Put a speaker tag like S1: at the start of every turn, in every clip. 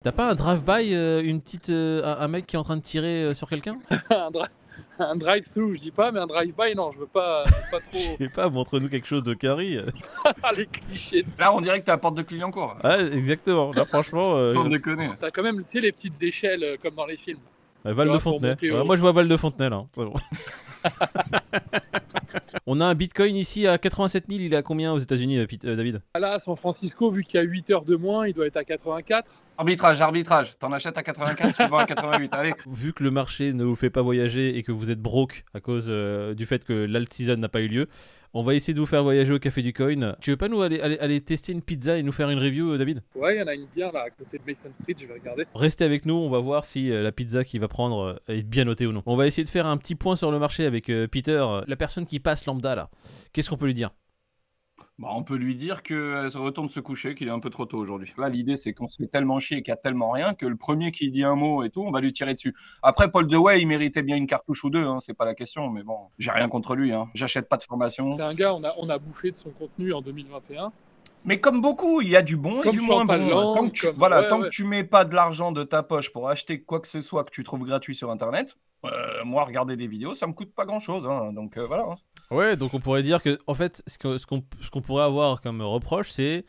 S1: T'as pas un drive-by, un mec qui est en train de tirer sur quelqu'un?
S2: Un drive-thru, je dis pas, mais un drive-by, non, je veux pas
S1: Je
S2: trop.
S1: sais pas, montre-nous quelque chose de carré.
S2: Les clichés.
S3: Là, on dirait que t'es à Porte de Clignancourt.
S1: Ouais, exactement. Là, franchement.
S3: Sans déconner.
S2: T'as quand même, tu sais, les petites échelles comme dans les films.
S1: Val de Fontenay. Ouais, moi, je vois Val de Fontenay là. C'est bon. On a un bitcoin ici à 87 000. Il est à combien aux États-Unis, David?
S2: Là, à San Francisco, vu qu'il y a 8 heures de moins, il doit être à 84.
S3: Arbitrage. T'en achètes à 84, tu vends à 88. Allez.
S1: Vu que le marché ne vous fait pas voyager et que vous êtes broke à cause du fait que l'alt season n'a pas eu lieu, on va essayer de vous faire voyager au Café du Coin. Tu veux pas nous aller tester une pizza et nous faire une review, David?
S2: Ouais, il y en a une bien là à côté de Mason Street, je vais regarder.
S1: Restez avec nous, on va voir si la pizza qu'il va prendre est bien notée ou non. On va essayer de faire un petit point sur le marché avec Peter, la personne qui passe lambda là. Qu'est-ce qu'on peut lui dire?
S3: Bah, on peut lui dire qu'elle retourne se coucher, qu'il est un peu trop tôt aujourd'hui. Là, l'idée, c'est qu'on se fait tellement chier qu'il n'y a tellement rien que le premier qui dit un mot et tout, on va lui tirer dessus. Après, Paul Dewey, il méritait bien une cartouche ou deux, hein, c'est pas la question, mais bon, j'ai rien contre lui. Hein. J'achète pas de formation.
S2: C'est un gars, on a bouffé de son contenu en 2021.
S3: Mais comme beaucoup, il y a du bon et du moins bon. Tant que tu mets pas de l'argent de ta poche pour acheter quoi que ce soit que tu trouves gratuit sur Internet, moi, regarder des vidéos, ça me coûte pas grand-chose. Hein, donc voilà. Hein.
S1: Ouais, donc on pourrait dire que, en fait, ce qu'on pourrait avoir comme reproche, c'est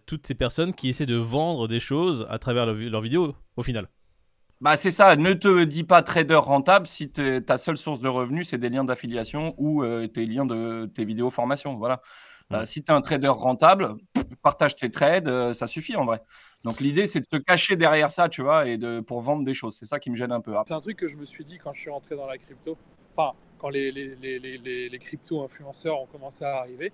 S1: toutes ces personnes qui essaient de vendre des choses à travers leurs vidéos, au final.
S3: Bah c'est ça, ne te dis pas trader rentable si ta seule source de revenus, c'est des liens d'affiliation ou tes liens de tes vidéos formation. Voilà. Si tu es un trader rentable, partage tes trades, ça suffit en vrai. Donc l'idée, c'est de se cacher derrière ça, tu vois, et pour vendre des choses. C'est ça qui me gêne un peu.
S2: C'est un truc que je me suis dit quand je suis rentré dans la crypto. Enfin, quand les crypto-influenceurs ont commencé à arriver.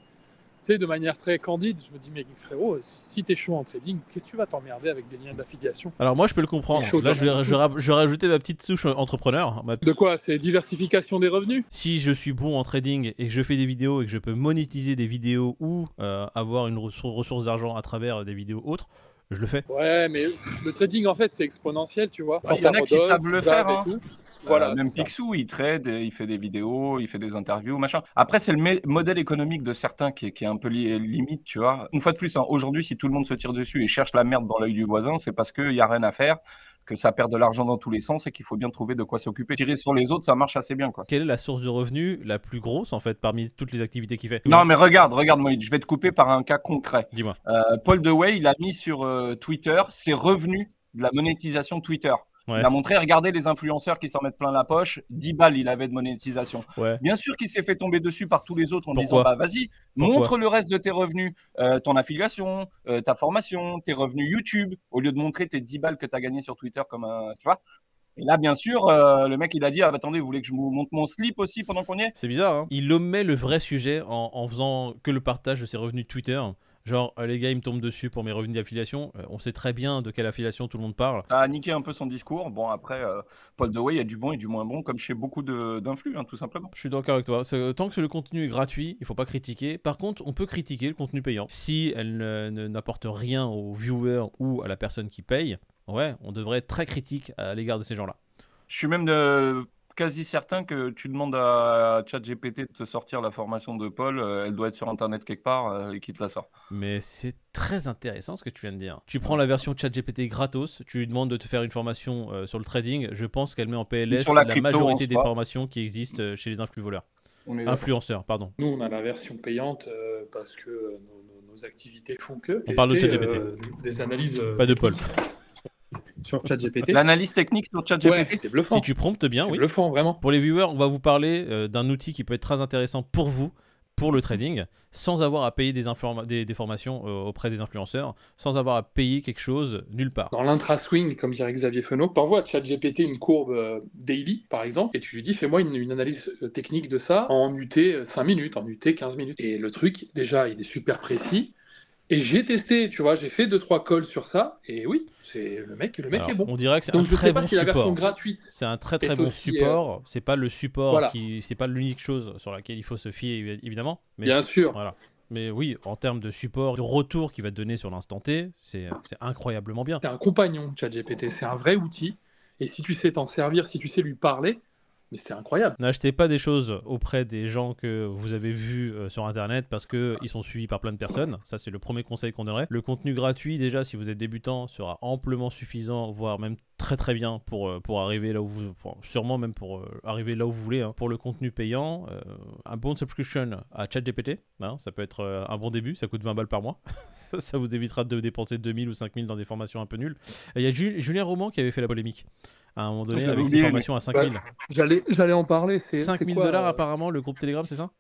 S2: Tu sais, de manière très candide, je me dis, mais frérot, si t'es chaud en trading, qu'est-ce que tu vas t'emmerder avec des liens d'affiliation?
S1: Alors moi, je peux le comprendre. Là, je vais rajouter ma petite souche entrepreneur.
S2: De quoi? C'est diversification des revenus?
S1: Si je suis bon en trading et que je fais des vidéos et que je peux monétiser des vidéos ou avoir une ressource d'argent à travers des vidéos autres, je le fais.
S2: Ouais, mais le trading, en fait, c'est exponentiel, tu vois.
S3: Il y en a qui savent le faire. Hein.
S2: Voilà,
S3: même Picsou, il trade, il fait des vidéos, il fait des interviews, machin. Après, c'est le modèle économique de certains qui est un peu limite, tu vois. Une fois de plus, hein, aujourd'hui, si tout le monde se tire dessus et cherche la merde dans l'œil du voisin, c'est parce qu'il n'y a rien à faire, que ça perd de l'argent dans tous les sens et qu'il faut bien trouver de quoi s'occuper. Tirer sur les autres, ça marche assez bien, quoi.
S1: Quelle est la source de revenus la plus grosse, en fait, parmi toutes les activités qu'il fait?
S3: Non, mais regarde, Moïse, je vais te couper par un cas concret.
S1: Dis-moi.
S3: Paul Dewey, il a mis sur Twitter ses revenus de la monétisation Twitter. Ouais. Il a montré, regardez les influenceurs qui s'en mettent plein la poche, 10 balles il avait de monétisation. Ouais. Bien sûr qu'il s'est fait tomber dessus par tous les autres en disant, bah vas-y, montre le reste de tes revenus, ton affiliation, ta formation, tes revenus YouTube, au lieu de montrer tes 10 balles que tu as gagné sur Twitter comme un, tu vois. Et là, bien sûr, le mec, il a dit, ah, bah, attendez, vous voulez que je vous montre mon slip aussi pendant qu'on y est?
S1: C'est bizarre, hein. Il omet le vrai sujet en faisant que le partage de ses revenus Twitter. Genre, les gars, ils me tombent dessus pour mes revenus d'affiliation. On sait très bien de quelle affiliation tout le monde parle.
S3: Ça a niqué un peu son discours. Bon, après, Paul Dewey, il y a du bon et du moins bon, comme chez beaucoup d'influx, hein, tout simplement.
S1: Je suis d'accord avec toi. Tant que le contenu est gratuit, il faut pas critiquer. Par contre, on peut critiquer le contenu payant. Si elle n'apporte rien aux viewers ou à la personne qui paye, ouais, on devrait être très critique à l'égard de ces gens-là.
S3: Je suis même quasi certain que tu demandes à ChatGPT de te sortir la formation de Paul, elle doit être sur Internet quelque part et qu'il te la sort.
S1: Mais c'est très intéressant ce que tu viens de dire. Tu prends la version ChatGPT gratos, tu lui demandes de te faire une formation sur le trading, je pense qu'elle met en PLS la majorité des formations qui existent chez les influenceurs, pardon.
S2: Nous, on a la version payante parce que nos activités font que...
S1: On parle de ChatGPT.
S2: Des analyses...
S1: Pas de Paul.
S2: Sur ChatGPT.
S3: L'analyse technique sur ChatGPT,
S2: ouais, c'est bluffant.
S1: Si tu promptes bien, oui.
S2: Bluffant, vraiment.
S1: Pour les viewers, on va vous parler d'un outil qui peut être très intéressant pour vous, pour le trading, sans avoir à payer des formations auprès des influenceurs, sans avoir à payer quelque chose nulle part.
S2: Dans l'intra-swing, comme dirait Xavier Fenot, tu envoies à ChatGPT une courbe daily, par exemple, et tu lui dis, fais-moi une analyse technique de ça en UT 5 minutes, en UT 15 minutes. Et le truc, déjà, il est super précis. Et j'ai testé, tu vois, j'ai fait 2-3 calls sur ça, et oui, le mec
S1: Alors,
S2: est bon.
S1: On dirait que c'est un très bon support.
S2: La version gratuite.
S1: C'est un très bon support. C'est pas le support voilà. C'est pas l'unique chose sur laquelle il faut se fier évidemment. Mais
S2: bien sûr.
S1: Voilà. Mais oui, en termes de support, de retour qu'il va te donner sur l'instant T, c'est incroyablement bien.
S2: C'est un compagnon, ChatGPT, c'est un vrai outil. Et si tu sais t'en servir, si tu sais lui parler, mais c'est incroyable.
S1: N'achetez pas des choses auprès des gens que vous avez vus sur internet parce qu'ils sont suivis par plein de personnes. Ça, c'est le premier conseil qu'on donnerait. Le contenu gratuit, déjà, si vous êtes débutant, sera amplement suffisant, voire même très très bien pour arriver là où vous... sûrement même pour arriver là où vous voulez. Hein. Pour le contenu payant, un bon subscription à ChatGPT, hein, ça peut être un bon début, ça coûte 20 balles par mois. Ça vous évitera de dépenser 2000 ou 5000 dans des formations un peu nulles. Il y a Julien Roman qui avait fait la polémique à un moment donné avec ses formations à 5000.
S2: J'allais en parler.
S1: 5000 $ apparemment, le groupe Telegram, c'est ça?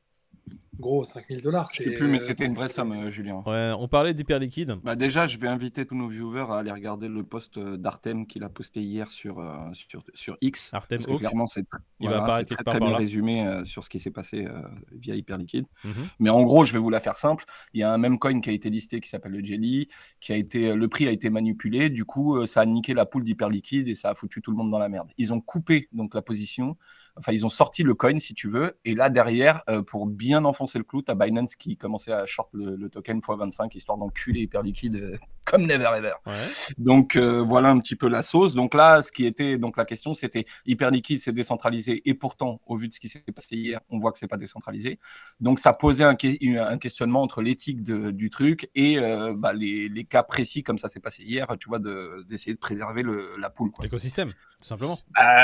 S2: Gros, 5000 $.
S3: Je sais plus, mais c'était une vraie somme, Julien.
S1: Ouais, on parlait d'Hyperliquide.
S3: Bah déjà, je vais inviter tous nos viewers à aller regarder le post d'Artem qu'il a posté hier sur X.
S1: Artem
S3: parce que clairement, c'est très bien résumé sur ce qui s'est passé via Hyperliquide. Mais en gros, je vais vous la faire simple. Il y a un même coin qui a été listé qui s'appelle le Jelly, le prix a été manipulé. Du coup, ça a niqué la pool d'Hyperliquide et ça a foutu tout le monde dans la merde. Ils ont coupé donc la position. Enfin, ils ont sorti le coin, si tu veux, et là, derrière, pour bien enfoncer le clou, t'as Binance qui commençait à short le token x25, histoire d'enculer Hyperliquide comme never ever. Ouais. Donc, voilà un petit peu la sauce. Donc là, la question, c'était Hyperliquide, c'est décentralisé, et pourtant, au vu de ce qui s'est passé hier, on voit que c'est pas décentralisé. Donc, ça posait un questionnement entre l'éthique du truc et les cas précis, comme ça s'est passé hier, tu vois, d'essayer de préserver la pool.
S1: L'écosystème, tout simplement.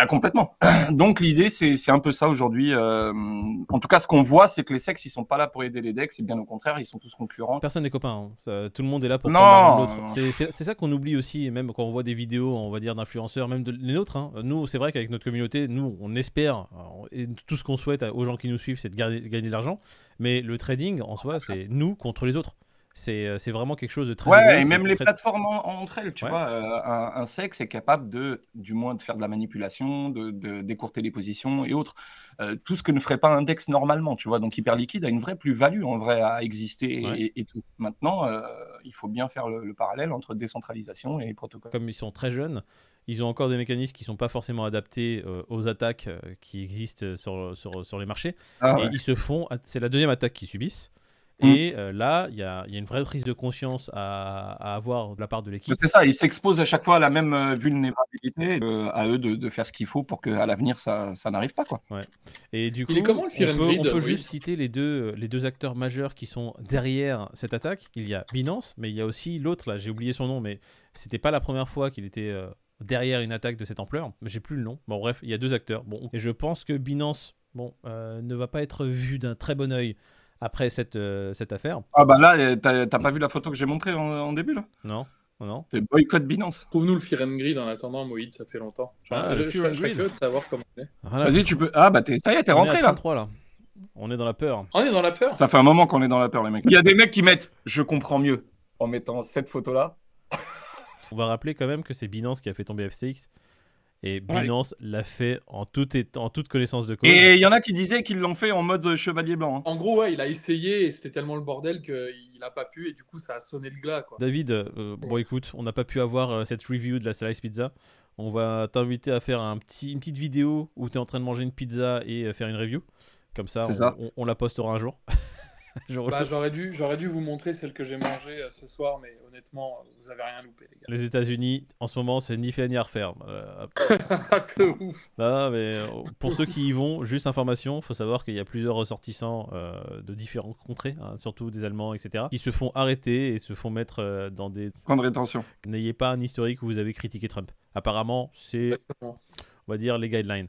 S3: Complètement. Donc, l'idée, c'est un peu ça aujourd'hui. En tout cas, ce qu'on voit, c'est que les sex, ils sont pas là pour aider les decks, et bien au contraire, ils sont tous concurrents.
S1: Personne n'est copain. Hein. Tout le monde est là pour prendre l'autre. C'est ça qu'on oublie aussi, et même quand on voit des vidéos, on va dire, d'influenceurs, même les nôtres. Hein. Nous, c'est vrai qu'avec notre communauté, nous, on espère, et tout ce qu'on souhaite aux gens qui nous suivent, c'est de gagner de l'argent. Mais le trading, en soi, c'est nous contre les autres. C'est vraiment quelque chose de très
S3: égoïste, et même les plateformes entre elles, tu vois, un sex est capable du moins de faire de la manipulation, d'écourter les positions et autres. Tout ce que ne ferait pas un DEX normalement, tu vois. Donc Hyperliquide a une vraie plus-value en vrai à exister et tout. Maintenant, il faut bien faire le parallèle entre décentralisation et protocole.
S1: Comme ils sont très jeunes, ils ont encore des mécanismes qui ne sont pas forcément adaptés aux attaques qui existent sur les marchés. Ils se font... C'est la deuxième attaque qu'ils subissent. Et là, il y a une vraie prise de conscience à avoir de la part de l'équipe.
S3: C'est ça, ils s'exposent à chaque fois à la même vulnérabilité, à eux de faire ce qu'il faut pour qu'à l'avenir, ça n'arrive pas. Quoi.
S1: Ouais. Et du coup,
S2: on
S1: peut juste citer les deux acteurs majeurs qui sont derrière cette attaque. Il y a Binance, mais il y a aussi l'autre, là, j'ai oublié son nom, mais c'était pas la première fois qu'il était derrière une attaque de cette ampleur. Mais j'ai plus le nom. Bon, bref, il y a deux acteurs. Bon, et je pense que Binance ne va pas être vu d'un très bon œil après cette affaire.
S3: Ah bah là, t'as pas vu la photo que j'ai montrée en début là?
S1: Non.
S3: C'est boycott Binance.
S2: Trouve-nous le Fear and Greed en attendant, Moïd, ça fait longtemps. Je suis curieux de savoir comment on est.
S3: Vas-y, tu peux... Ah bah ça y est, t'es rentré là.
S1: On est dans la peur.
S2: On est dans la peur.
S3: Ça fait un moment qu'on est dans la peur, les mecs. Il y a des mecs qui mettent « je comprends mieux » en mettant cette photo-là.
S1: On va rappeler quand même que c'est Binance qui a fait tomber FTX. Et Binance l'a fait en toute connaissance de cause.
S3: Et il y en a qui disaient qu'ils l'ont fait en mode chevalier blanc. Hein.
S2: En gros, il a essayé et c'était tellement le bordel qu'il n'a pas pu et du coup, ça a sonné le glas. Quoi.
S1: David, bon écoute, on n'a pas pu avoir cette review de la Slice Pizza. On va t'inviter à faire une petite vidéo où tu es en train de manger une pizza et faire une review. Comme ça, on la postera un jour.
S2: J'aurais dû vous montrer celle que j'ai mangée ce soir, mais honnêtement, vous avez rien loupé, les gars.
S1: Les États-Unis, en ce moment, c'est ni fait ni à refaire.
S2: Que ouf.
S1: Non, mais pour ceux qui y vont, juste information, il faut savoir qu'il y a plusieurs ressortissants de différentes contrées, hein, surtout des Allemands, etc., qui se font arrêter et se font mettre dans des
S3: camps de rétention.
S1: N'ayez pas un historique où vous avez critiqué Trump. Apparemment, c'est... On va dire les guidelines.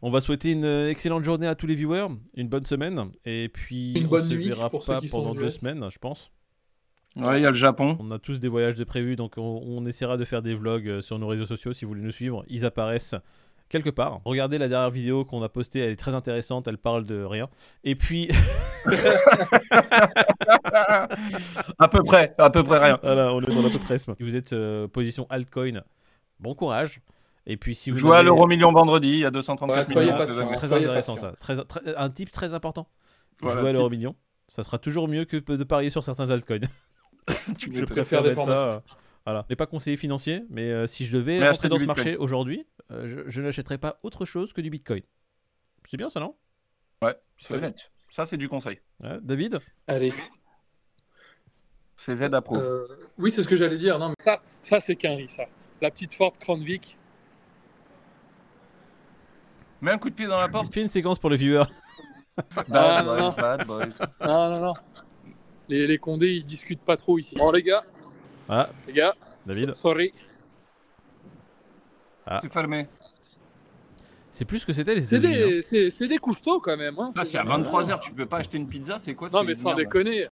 S1: On va souhaiter une excellente journée à tous les viewers, une bonne semaine, et puis on se verra pas pendant 2 semaines, je pense.
S3: Ouais, il y a le Japon.
S1: On a tous des voyages de prévus, donc on essaiera de faire des vlogs sur nos réseaux sociaux si vous voulez nous suivre. Ils apparaissent quelque part. Regardez la dernière vidéo qu'on a postée, elle est très intéressante, elle parle de rien. Et puis...
S3: à peu près rien.
S1: Voilà, on est dans l'à peu près. Si vous êtes position altcoin, bon courage. Et puis si vous
S3: jouez à l'euro million vendredi, il y a 234 millions.
S1: Très intéressant ça. Un tip très important. Jouer à l'euro million, ça sera toujours mieux que de parier sur certains altcoins. Je préfère mettre ça. Voilà. Mais pas conseiller financier, mais si je devais rentrer dans ce marché aujourd'hui, je n'achèterais pas autre chose que du Bitcoin. C'est bien ça, non?
S3: Ouais, c'est honnête. Ça, c'est du conseil.
S1: Ouais, David?
S2: Allez.
S3: C'est Z approuve.
S2: Oui, c'est ce que j'allais dire. Non, mais ça c'est qu'un riz, ça. La petite Ford Crown Vic.
S3: Mets un coup de pied dans la porte.
S1: Fais une séquence pour les viewers.
S3: Bad boys.
S2: Non. Les Condés, ils discutent pas trop ici. Bon, les gars. Les gars.
S1: David.
S2: Sorry.
S3: C'est fermé.
S1: C'est plus que c'était les États-Unis.
S2: C'est des couche-tôt quand même. Hein.
S3: Si à 23h tu peux pas acheter une pizza, c'est quoi ce
S2: Non mais sans déconner.